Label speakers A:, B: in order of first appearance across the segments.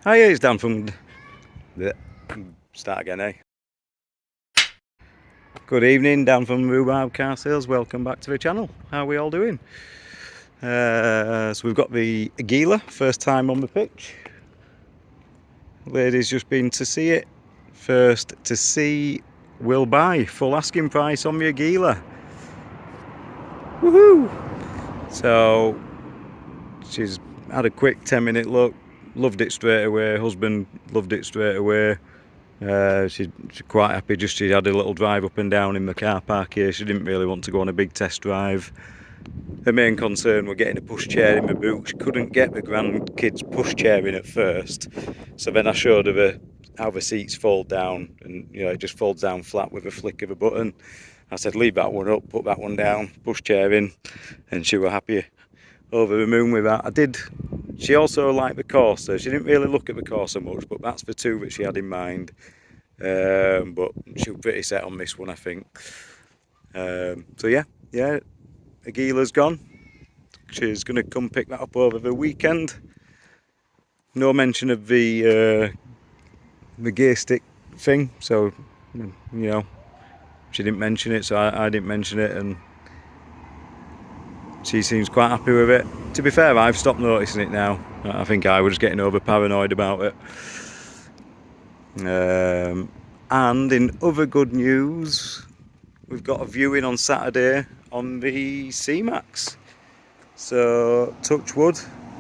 A: Hi, it's Dan from the start again, eh? Good evening, Dan from Rhubarb Car Sales. Welcome back to the channel. How are we all doing? So we've got the Agila, first time on the pitch. Lady's just been to see it. First to see, will buy. Full asking price on the Agila. Woohoo! So she's had a quick 10-minute look. Loved it straight away. Husband loved it straight away. She's quite happy. Just she had a little drive up and down in the car park here. She didn't really want to go on a big test drive. Her main concern was getting a pushchair in the boot. She couldn't get the grandkids pushchair in at first, so then I showed her how the seats fold down, and it just folds down flat with a flick of a button. I said leave that one up, put that one down, pushchair in, and she was happy over the moon with that. She also liked the Corsa. She didn't really look at the Corsa much, but that's the two that she had in mind. But she was pretty set on this one, I think. So yeah, Agila's gone. She's going to come pick that up over the weekend. No mention of the gear stick thing, so she didn't mention it, so I didn't mention it, and she seems quite happy with it. To be fair, I've stopped noticing it now. I think I was getting over paranoid about it. And in other good news, we've got a viewing on Saturday on the C-Max. So, touch wood.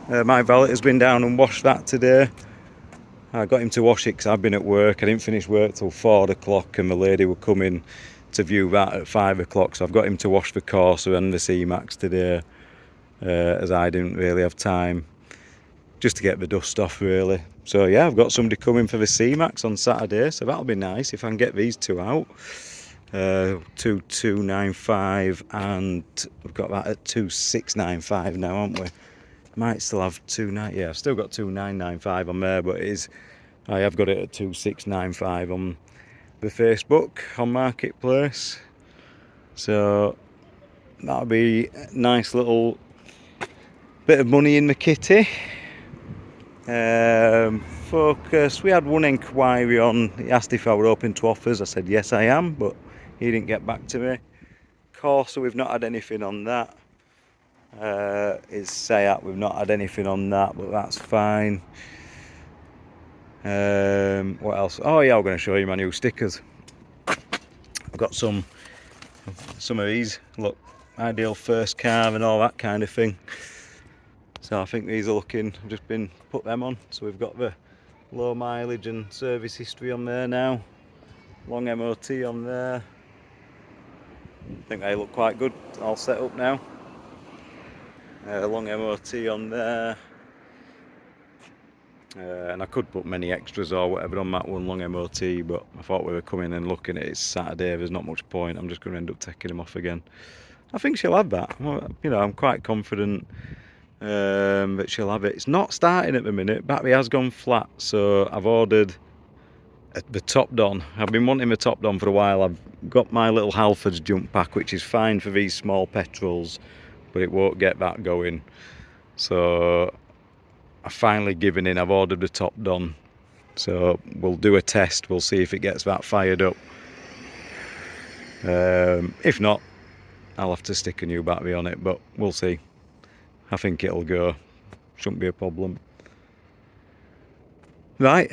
A: My valet has been down and washed that today. I got him to wash it because I've been at work. I didn't finish work till 4 o'clock, and the lady will come in to view that at 5 o'clock. So I've got him to wash the Corsa and the C-Max today, as I didn't really have time, just to get the dust off really. So yeah, I've got somebody coming for the C-Max on Saturday, so that'll be nice if I can get these two out. 2295, and we've got that at 2695 now, haven't we? Might still have 29. Yeah, I've still got 2995 on there, but I have got it at 2695 on the Facebook on Marketplace. So that'll be a nice little bit of money in the kitty. Focus. We had one inquiry on. He asked if I were open to offers. I said yes, I am, but he didn't get back to me. Corsa, we've not had anything on that. Is Seat, we've not had anything on that, but that's fine. What else? Oh yeah, I'm going to show you my new stickers. I've got some of these. Look, ideal first car and all that kind of thing. So I think these are looking. I've just been put them on. So we've got the low mileage and service history on there now. Long MOT on there. I think they look quite good. All set up now. Long MOT on there. And I could put many extras or whatever on that one, long MOT, but I thought we were coming and looking at it. It's Saturday, there's not much point. I'm just going to end up taking them off again. I think she'll have that. I'm quite confident that she'll have it. It's not starting at the minute. Battery has gone flat, so I've ordered the top don. I've been wanting the top don for a while. I've got my little Halfords jump pack, which is fine for these small petrols, but it won't get that going. So I've finally given in. I've ordered the top don, so we'll do a test. We'll see if it gets that fired up. If not, I'll have to stick a new battery on it, but we'll see. I think it'll go. Shouldn't be a problem. Right.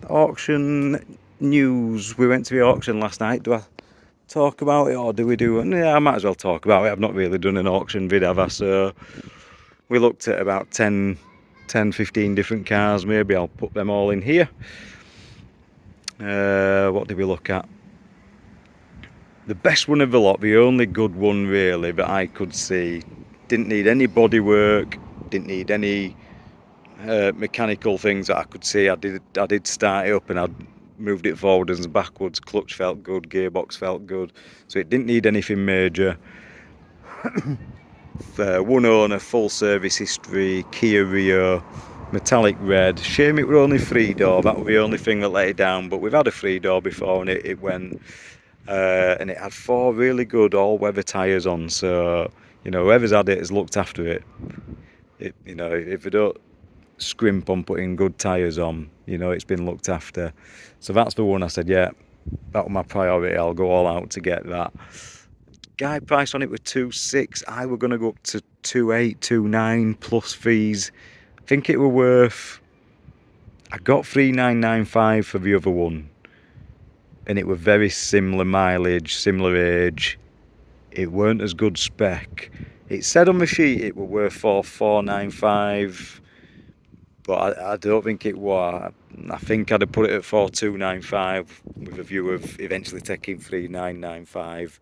A: Auction news. We went to the auction last night. Do I talk about it, or do we do? Yeah, I might as well talk about it. I've not really done an auction vid, have I? So we looked at about 10, 15 different cars. Maybe I'll put them all in here. What did we look at? The best one of the lot, the only good one really that I could see, didn't need any bodywork, didn't need any mechanical things that I could see. I did start it up and I'd moved it forwards and backwards. Clutch felt good, gearbox felt good, so it didn't need anything major. One owner, full service history, Kia Rio, metallic red. Shame it were only 3-door. That was the only thing that let it down, but we've had a 3-door before and it went. And it had 4 really good all-weather tyres on, so whoever's had it has looked after it. If they don't scrimp on putting good tyres on. You know, it's been looked after. So that's the one I said, yeah, that was my priority. I'll go all out to get that. Guy price on it was 2.6. I were going to go up to 2.8, 2.9 plus fees. I think it were worth... I got 3.995 for the other one. And it were very similar mileage, similar age. It weren't as good spec. It said on the sheet it were worth 4.95, but I don't think it was. I think I'd have put it at 4.295 with a view of eventually taking 3.995.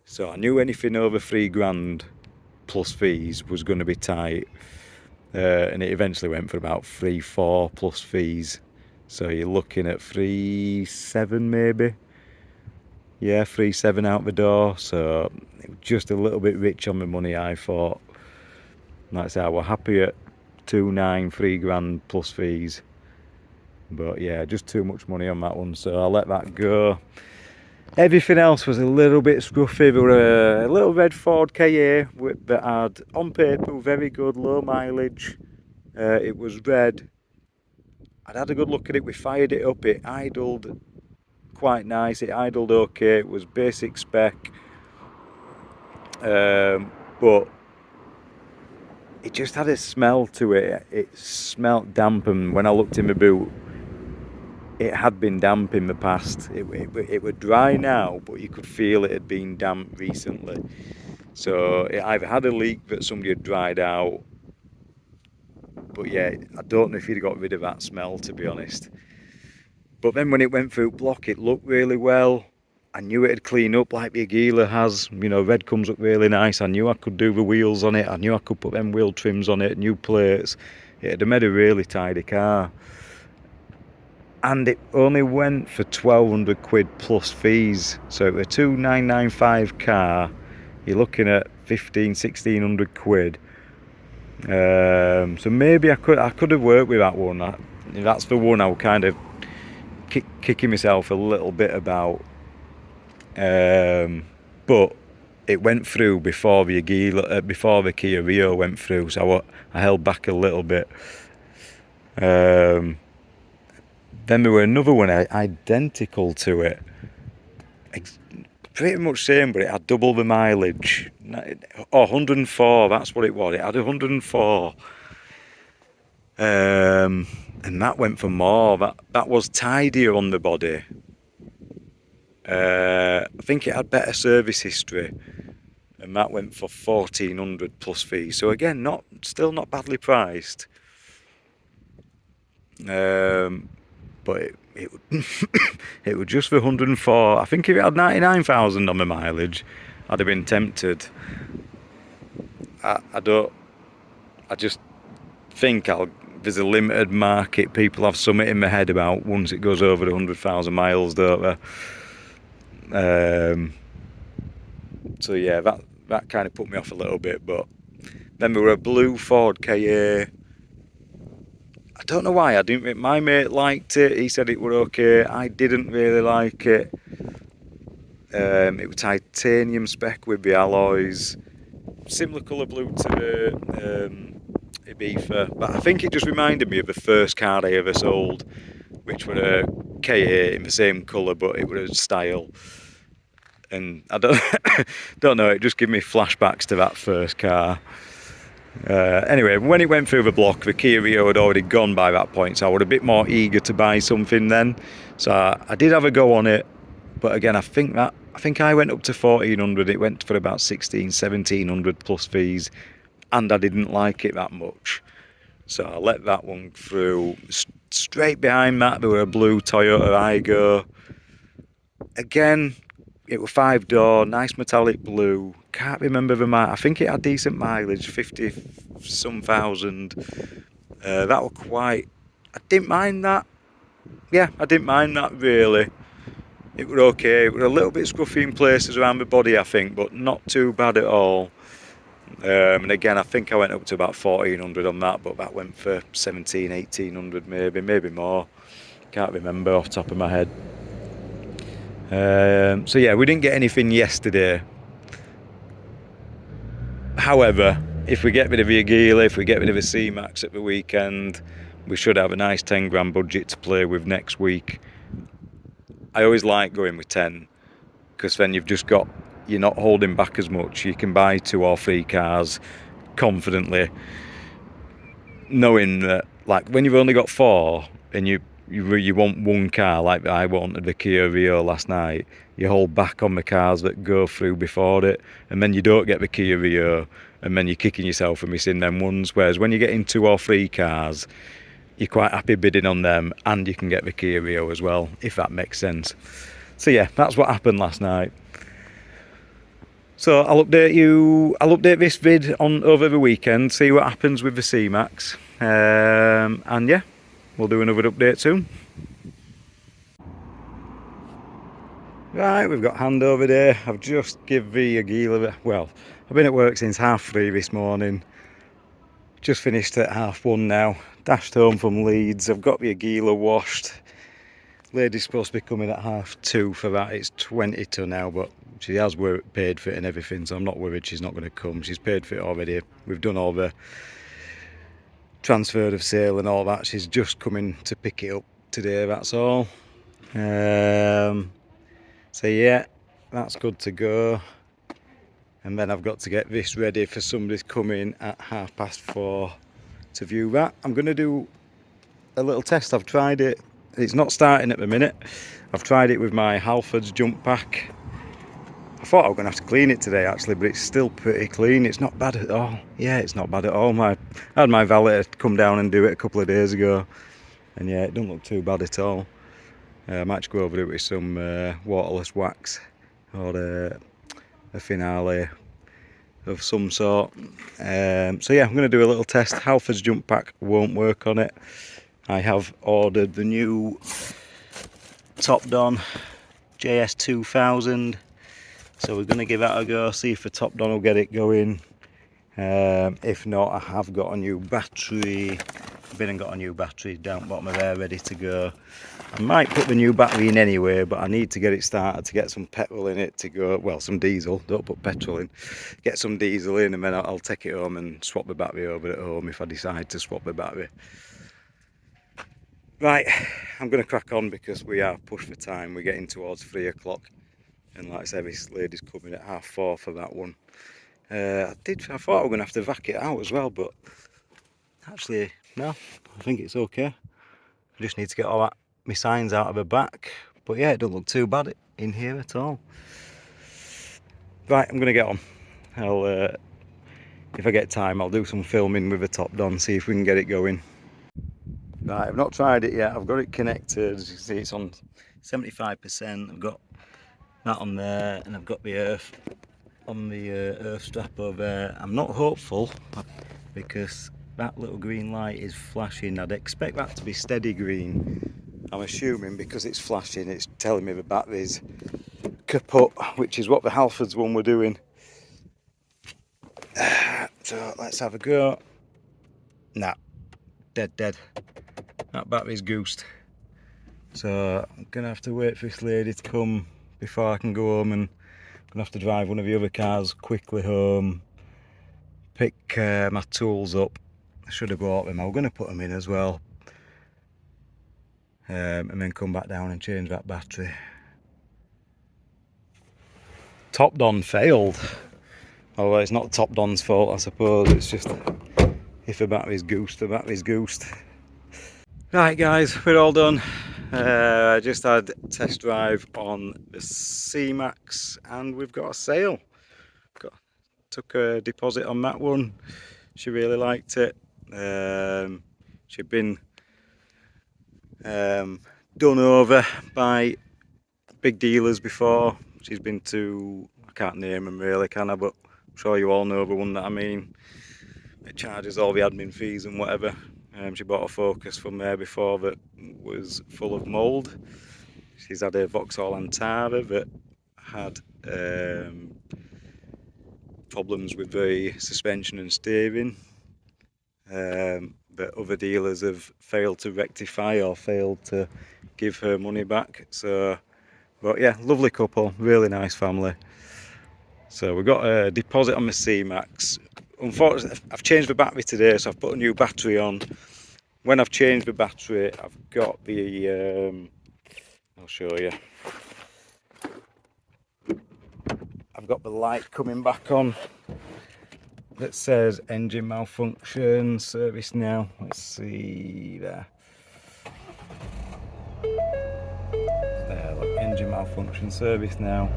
A: So I knew anything over £3,000 plus fees was going to be tight, and it eventually went for about 3.4 plus fees. So you're looking at 3.7 maybe. Yeah, 3.7 out the door. So it was just a little bit rich on the money, I thought. Like I said, we're happy at 2.9, £3,000 plus fees. But yeah, just too much money on that one, so I'll let that go. Everything else was a little bit scruffy. There were a little red Ford Ka that had, on paper, very good, low mileage. It was red. I'd had a good look at it. We fired it up. It idled quite nice. It idled okay. It was basic spec. But it just had a smell to it. It smelt damp, and when I looked in the boot, it had been damp in the past. It was dry now, but you could feel it had been damp recently. So it either had a leak that somebody had dried out, but yeah, I don't know if you'd got rid of that smell, to be honest. But then when it went through block, it looked really well. I knew it'd clean up like the Agila has. You know, red comes up really nice. I knew I could do the wheels on it. I knew I could put them wheel trims on it, new plates. It'd have made a really tidy car. And it only went for 1,200 quid plus fees. So it was a 2.995 car. You're looking at 1,600 quid. So maybe I could have worked with that one. That's the one I was kind of kicking myself a little bit about. But it went through before the Agila, before the Kia Rio went through. So I held back a little bit. Then there were another one identical to it, pretty much same, but it had double the mileage. 104, that's what it was. It had 104, and that went for more. That was tidier on the body. I think it had better service history, and that went for 1,400 plus fees. So again, still not badly priced. But it was just for 104. I think if it had 99,000 on the mileage, I'd have been tempted. I just think there's a limited market. People have something in their head about once it goes over 100,000 miles, don't they? So yeah, that kind of put me off a little bit. But then there were a blue Ford Ka. I don't know why. My mate liked it. He said it were okay. I didn't really like it. It was titanium spec with the alloys, similar colour blue to the Ibiza, but I think it just reminded me of the first car I ever sold, which were a Ka in the same colour, but it was a style. And I don't know. It just gave me flashbacks to that first car. Anyway, when it went through the block, the Kia Rio had already gone by that point, so I was a bit more eager to buy something then. So I did have a go on it, but again, I think I went up to 1,400. It went for about 1,700 plus fees, and I didn't like it that much, so I let that one through. Straight behind that, there were a blue Toyota Aygo. Again, it was 5-door, nice metallic blue. Can't remember the mileage. I think it had decent mileage, 50-some thousand. That was quite... I didn't mind that. Yeah, I didn't mind that really. It was okay. It was a little bit scruffy in places around the body, I think, but not too bad at all. And again, I think I went up to about 1,400 on that, but that went for 1,800 maybe more. Can't remember off the top of my head. So yeah, we didn't get anything yesterday. However, if we get rid of the Agila, if we get rid of the C-Max at the weekend, we should have a nice 10 grand budget to play with next week. I always like going with 10 because then you're not holding back as much. You can buy 2 or 3 cars confidently, knowing that, like, when you've only got 4 and you want 1 car, like I wanted the Kia Rio last night, you hold back on the cars that go through before it, and then you don't get the Kia Rio, and then you're kicking yourself for missing them ones. Whereas when you get in 2 or 3 cars, you're quite happy bidding on them, and you can get the Kia Rio as well, if that makes sense. So yeah, that's what happened last night. So I'll update this vid on over the weekend, see what happens with the C-Max, and yeah, we'll do another update soon. Right, we've got handover day. I've just give the Agila, well, I've been at work since 3:30 this morning. Just finished at 1:30 now. Dashed home from Leeds. I've got the Agila washed. Lady's supposed to be coming at 2:30 for that. It's 20 to now, but she has paid for it and everything, so I'm not worried she's not going to come. She's paid for it already. We've done all the transfer of sale and all that. She's just coming to pick it up today, that's all. So yeah, that's good to go. And then I've got to get this ready for somebody's coming at 4:30 to view that. I'm going to do a little test. I've tried it. It's not starting at the minute. I've tried it with my Halfords jump pack. I thought I was going to have to clean it today actually, but it's still pretty clean. It's not bad at all. Yeah, it's not bad at all. I had my valet come down and do it a couple of days ago, and yeah, it doesn't look too bad at all. I might just go over it with some waterless wax or a finale of some sort. So yeah, I'm going to do a little test. Halfords jump pack won't work on it. I have ordered the new Top Don JS 2000, so we're going to give that a go, see if the Top Don will get it going. If not, I have got a new battery. I've been and got a new battery down bottom of there ready to go. I might put the new battery in anyway, but I need to get it started to get some petrol in it to go, well, some diesel, don't put petrol in, get some diesel in, and then I'll take it home and swap the battery over at home if I decide to swap the battery. Right, I'm going to crack on because we are pushed for time. We're getting towards 3 o'clock, and like I said, this lady's coming at 4:30 for that one. I thought I was going to have to vac it out as well, but actually no, I think it's okay. I just need to get all that my signs out of the back, but yeah, it doesn't look too bad in here at all. Right, I'm gonna get on. If I get time, I'll do some filming with the Top Don, see if we can get it going. Right, I've not tried it yet. I've got it connected. As you can see, it's on 75%. I've got that on there, and I've got the earth on the earth strap over there. I'm not hopeful because that little green light is flashing. I'd expect that to be steady green. I'm assuming because it's flashing, it's telling me the battery's kaput, which is what the Halfords one were doing. So let's have a go. Nah, dead. That battery's goosed. So I'm gonna have to wait for this lady to come before I can go home, and I'm gonna have to drive one of the other cars quickly home, pick my tools up. I should have bought them. I was gonna put them in as well. And then come back down and change that battery. Top Don failed. Oh, well, it's not Top Don's fault, I suppose. It's just if the battery's goosed, the battery's goosed. Right, guys, we're all done. I just had a test drive on the C-Max, and we've got a sale. Took a deposit on that one. She really liked it. She'd been done over by big dealers before. She's been to, I can't name them really, can I, but I'm sure you all know the one that I mean. It charges all the admin fees and whatever. She bought a Focus from there before that was full of mould. She's had a Vauxhall Antara that had problems with the suspension and steering. That other dealers have failed to rectify or failed to give her money back. So, but yeah, lovely couple, really nice family. So we got a deposit on the C-Max. unfortunately, I've changed the battery today, so I've put a new battery on. When I've changed the battery, I've got the, I'll show you. I've got the light coming back on that says engine malfunction, service now. Let's see there. There, look, engine malfunction, service now.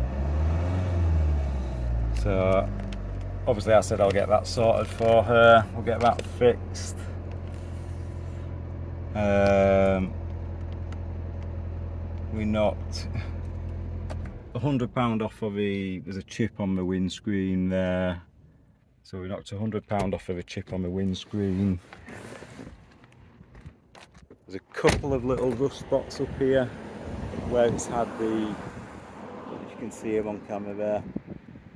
A: So obviously I said I'll get that sorted for her. We'll get that fixed. We knocked £100 off of there's a chip on the windscreen there. So we knocked £100 off of a chip on the windscreen. There's a couple of little rust spots up here where it's had the, if you can see them on camera there.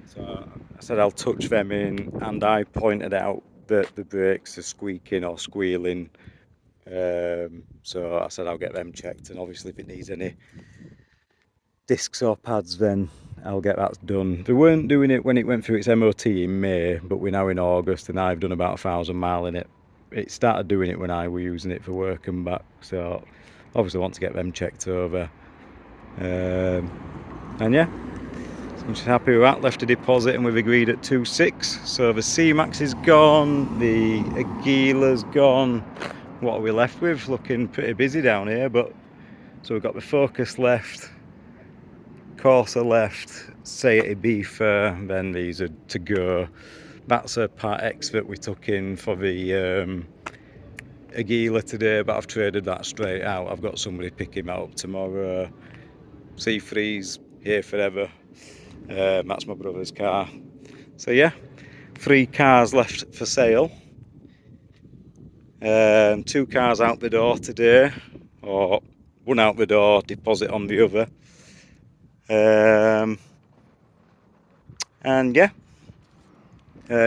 A: So I said I'll touch them in, and I pointed out that the brakes are squeaking or squealing. So I said I'll get them checked, and obviously if it needs any discs or pads, then I'll get that done. They weren't doing it when it went through its MOT in May, but we're now in August and I've done about 1,000 miles in it. It started doing it when I were using it for work and back, so obviously I want to get them checked over. And yeah, so I'm just happy with that. Left a deposit and we've agreed at 2.6. So the C-Max is gone, the Agila's gone. What are we left with? Looking pretty busy down here, but so we've got the Focus left, Corsa left, Seat Ibiza, then these are to go. That's a Part X that we took in for the Agila today, but I've traded that straight out. I've got somebody picking that up tomorrow. C3's here forever. That's my brother's car. So yeah, 3 cars left for sale. 2 cars out the door today, or 1 out the door, deposit on the other. And yeah,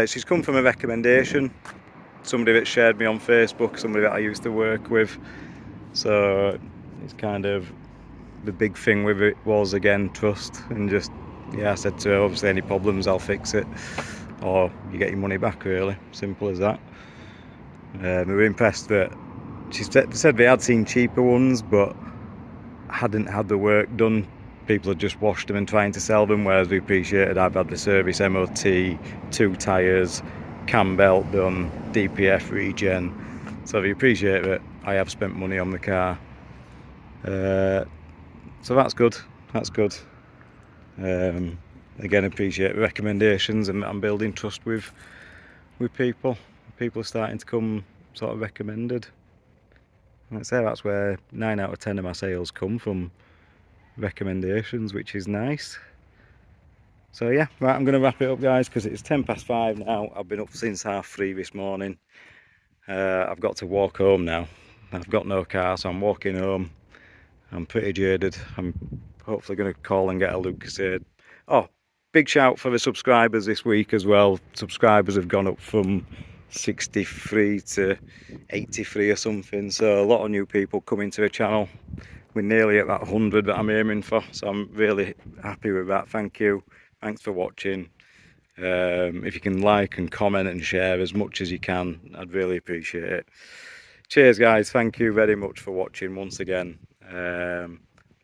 A: she's come from a recommendation. Somebody that shared me on Facebook, somebody that I used to work with. So it's kind of the big thing with it was, again, trust, and just, yeah, I said to her, obviously any problems I'll fix it, or you get your money back, really, simple as that. We were impressed that she said they had seen cheaper ones but hadn't had the work done. People had just washed them and trying to sell them, whereas we appreciated I've had the service, MOT, 2 tyres, cam belt done, DPF regen. So we appreciate that I have spent money on the car. So that's good, that's good. Again, appreciate the recommendations, and I'm building trust with people. People are starting to come sort of recommended. I'd say that's where 9 out of 10 of my sales come from, recommendations, which is nice. So yeah, right, I'm going to wrap it up, guys, because it's 5:10 now. I've been up since 3:30 this morning. I've got to walk home now. I've got no car, so I'm walking home. I'm pretty jaded. I'm hopefully going to call and get a Lucasade. Oh, big shout for the subscribers this week as well. Subscribers have gone up from 63 to 83 or something, so a lot of new people coming to the channel. We're nearly at that 100 that I'm aiming for, so I'm really happy with that. Thank you, thanks for watching. If you can like and comment and share as much as you can, I'd really appreciate it. Cheers, guys, thank you very much for watching once again.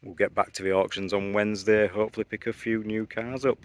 A: We'll get back to the auctions on Wednesday, hopefully pick a few new cars up.